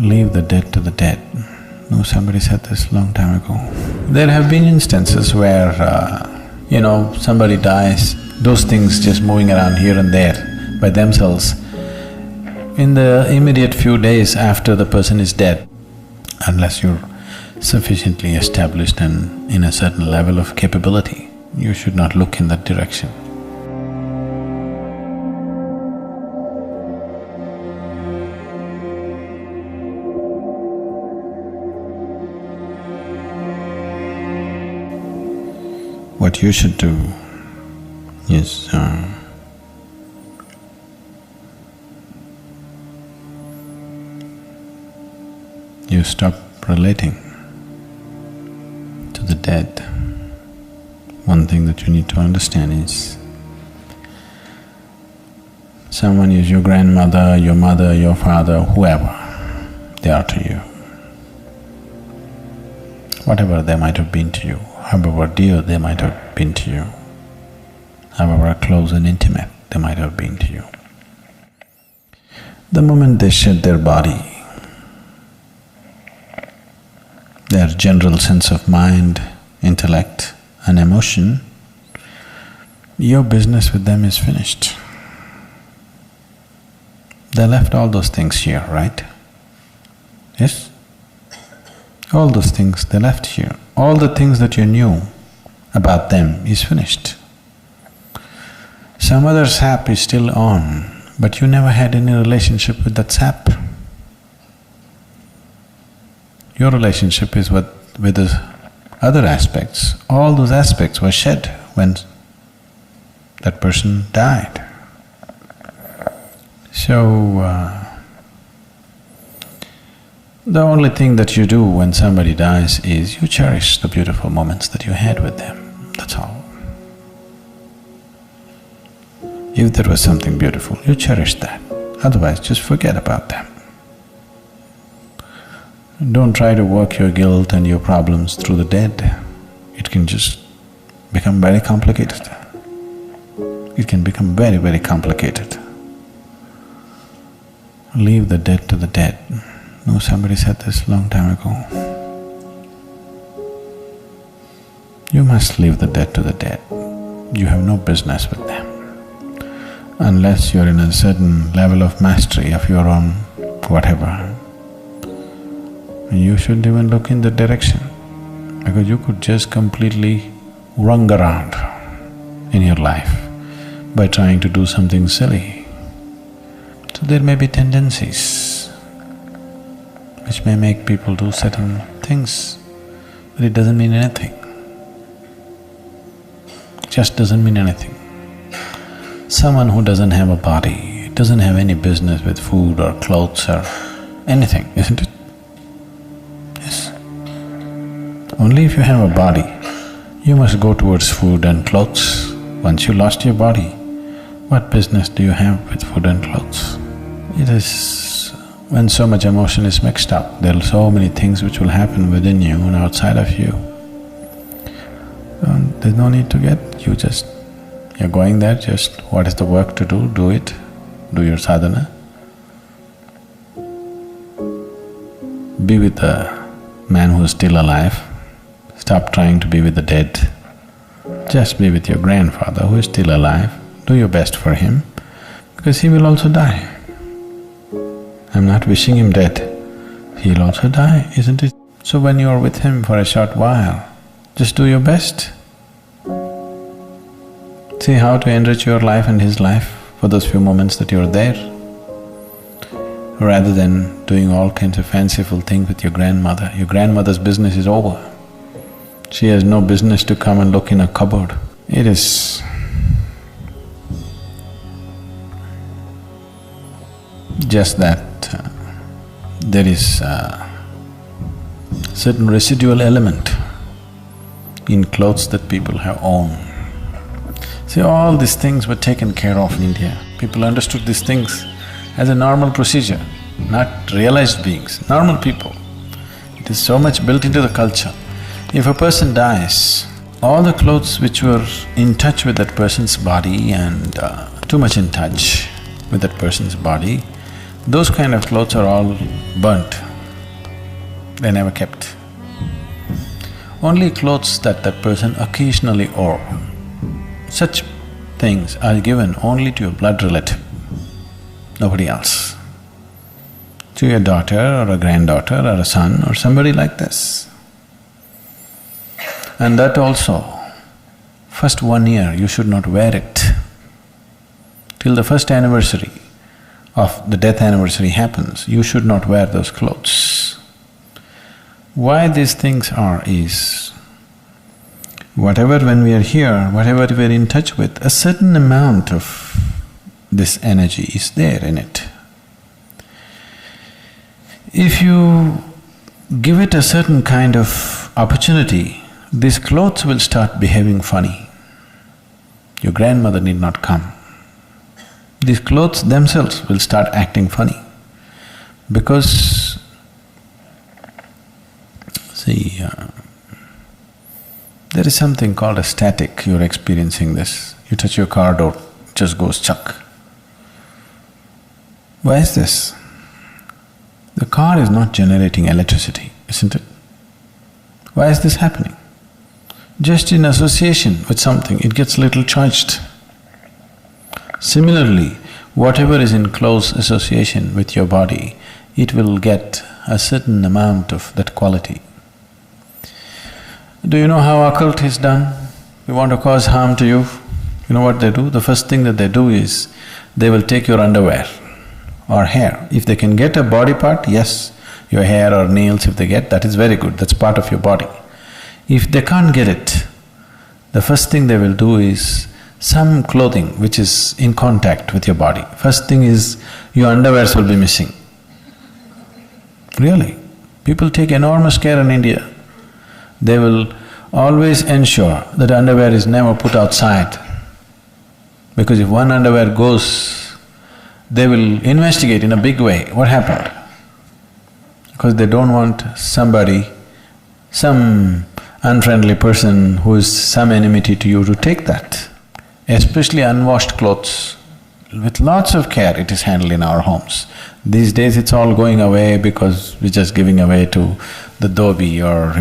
Leave the dead to the dead. No, somebody said this long time ago. There have been instances where, somebody dies, those things just moving around here and there by themselves. In the immediate few days after the person is dead, unless you're sufficiently established and in a certain level of capability, you should not look in that direction. What you should do is, you stop relating to the dead. One thing that you need to understand is, someone is your grandmother, your mother, your father, whoever they are to you. Whatever they might have been to you, however dear they might have been to you, however close and intimate they might have been to you. The moment they shed their body, their general sense of mind, intellect and emotion, your business with them is finished. They left all those things here, right? Yes? All those things they left here. All the things that you knew about them is finished. Some other sap is still on, but you never had any relationship with that sap. Your relationship is with the other aspects. All those aspects were shed when that person died. So, the only thing that you do when somebody dies is you cherish the beautiful moments that you had with them, that's all. If there was something beautiful, you cherish that, otherwise just forget about them. Don't try to work your guilt and your problems through the dead. It can just become very complicated. It can become very, very complicated. Leave the dead to the dead. No, somebody said this long time ago. You must leave the dead to the dead. You have no business with them. Unless you're in a certain level of mastery of your own whatever, you shouldn't even look in that direction, because you could just completely run around in your life by trying to do something silly. So there may be tendencies which may make people do certain things, but it doesn't mean anything. Just doesn't mean anything. Someone who doesn't have a body doesn't have any business with food or clothes or anything, isn't it? Yes. Only if you have a body, you must go towards food and clothes. Once you lost your body, what business do you have with food and clothes? It is when so much emotion is mixed up, there are so many things which will happen within you and outside of you. There's no need to you're going there, just what is the work to do it, do your sadhana. Be with the man who is still alive, stop trying to be with the dead. Just be with your grandfather who is still alive, do your best for him, because he will also die. I'm not wishing him dead, he'll also die, isn't it? So when you're with him for a short while, just do your best. See how to enrich your life and his life for those few moments that you're there, rather than doing all kinds of fanciful things with your grandmother. Your grandmother's business is over. She has no business to come and look in a cupboard. It is just that there is a certain residual element in clothes that people have owned. See, all these things were taken care of in India. People understood these things as a normal procedure, not realized beings, normal people. It is so much built into the culture. If a person dies, all the clothes which were in touch with that person's body and too much in touch with that person's body Those kind of clothes are all burnt, they're never kept. Only clothes that that person occasionally wore, such things are given only to your blood relative, nobody else. To your daughter or a granddaughter or a son or somebody like this. And that also, first 1 year you should not wear it. Till the first anniversary of the death anniversary happens, you should not wear those clothes. Why these things are is, whatever when we are here, whatever we are in touch with, a certain amount of this energy is there in it. If you give it a certain kind of opportunity, these clothes will start behaving funny. Your grandmother need not come. These clothes themselves will start acting funny because, see, there is something called a static, you're experiencing this. You touch your car door, it just goes chuck. Why is this? The car is not generating electricity, isn't it? Why is this happening? Just in association with something, it gets little charged. Similarly, whatever is in close association with your body, it will get a certain amount of that quality. Do you know how occult is done? You want to cause harm to you, you know what they do? The first thing that they do is, they will take your underwear or hair. If they can get a body part, yes, your hair or nails if they get, that is very good, that's part of your body. If they can't get it, the first thing they will do is some clothing which is in contact with your body. First thing is, your underwears will be missing. Really, people take enormous care in India. They will always ensure that underwear is never put outside. Because if one underwear goes, they will investigate in a big way, what happened? Because they don't want somebody, some unfriendly person who is some enmity to you to take that. Especially unwashed clothes, with lots of care it is handled in our homes. These days it's all going away because we're just giving away to the dhobi or,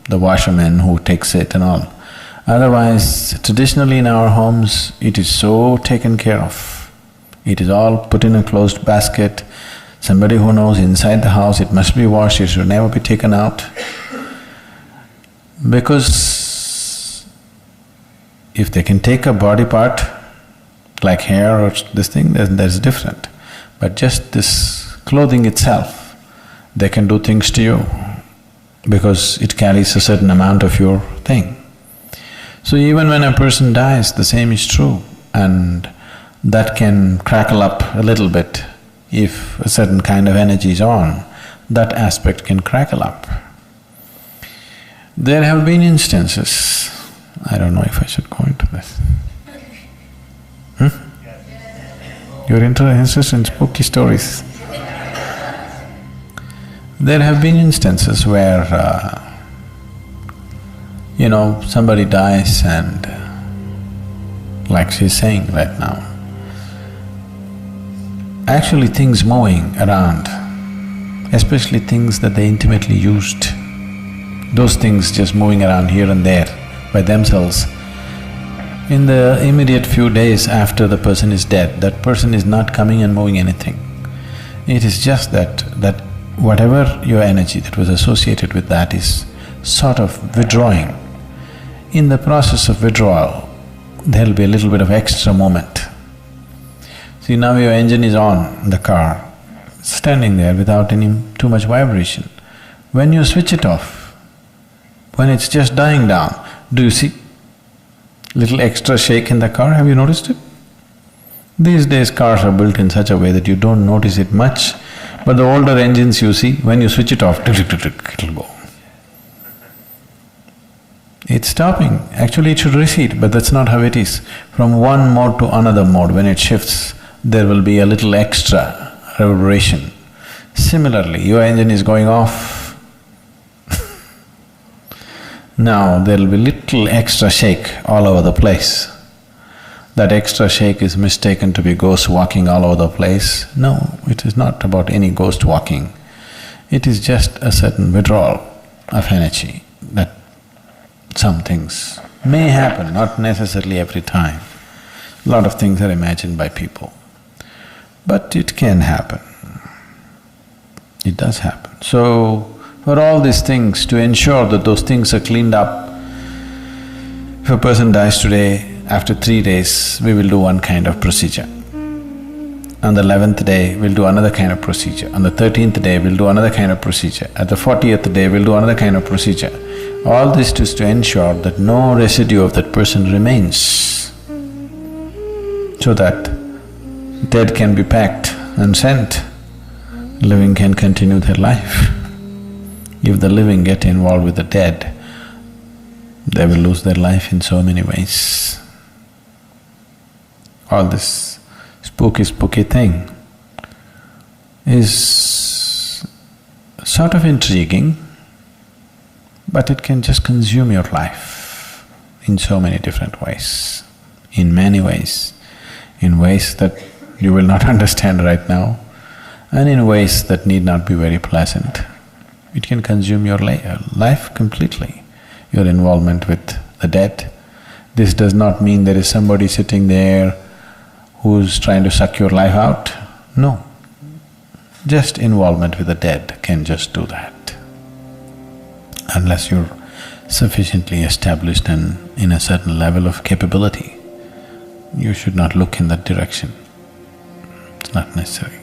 the washerman who takes it and all. Otherwise, traditionally in our homes, it is so taken care of. It is all put in a closed basket. Somebody who knows inside the house it must be washed, it should never be taken out. Because if they can take a body part, like hair or this thing, then that's different. But just this clothing itself, they can do things to you because it carries a certain amount of your thing. So even when a person dies, the same is true, and that can crackle up a little bit. If a certain kind of energy is on, that aspect can crackle up. There have been instances, I don't know if I should go into this. You're interested in spooky stories. There have been instances where, somebody dies and, like she's saying right now, actually things moving around, especially things that they intimately used, those things just moving around here and there by themselves. In the immediate few days after the person is dead, that person is not coming and moving anything. It is just that whatever your energy that was associated with that is sort of withdrawing. In the process of withdrawal, there'll be a little bit of extra movement. See, now your engine is on, the car, standing there without any too much vibration. When you switch it off, when it's just dying down, do you see little extra shake in the car? Have you noticed it? These days cars are built in such a way that you don't notice it much, but the older engines you see, when you switch it off, it'll go. It's stopping. Actually it should recede, but that's not how it is. From one mode to another mode, when it shifts, there will be a little extra reverberation. Similarly, your engine is going off, now there'll be little extra shake all over the place. that extra shake is mistaken to be ghosts walking all over the place. No, it is not about any ghost walking. It is just a certain withdrawal of energy that some things may happen, not necessarily every time. A lot of things are imagined by people, but it can happen. It does happen. So, for all these things, to ensure that those things are cleaned up, if a person dies today, after 3 days, we will do one kind of procedure. On the 11th day, we'll do another kind of procedure. On the 13th day, we'll do another kind of procedure. At the 40th day, we'll do another kind of procedure. All this is to ensure that no residue of that person remains, so that dead can be packed and sent, living can continue their life. If the living get involved with the dead, they will lose their life in so many ways. All this spooky thing is sort of intriguing, but it can just consume your life in so many different ways, in many ways, in ways that you will not understand right now, and in ways that need not be very pleasant. It can consume your life completely, your involvement with the dead. This does not mean there is somebody sitting there who's trying to suck your life out. No, just involvement with the dead can just do that. Unless you're sufficiently established and in a certain level of capability, you should not look in that direction. It's not necessary.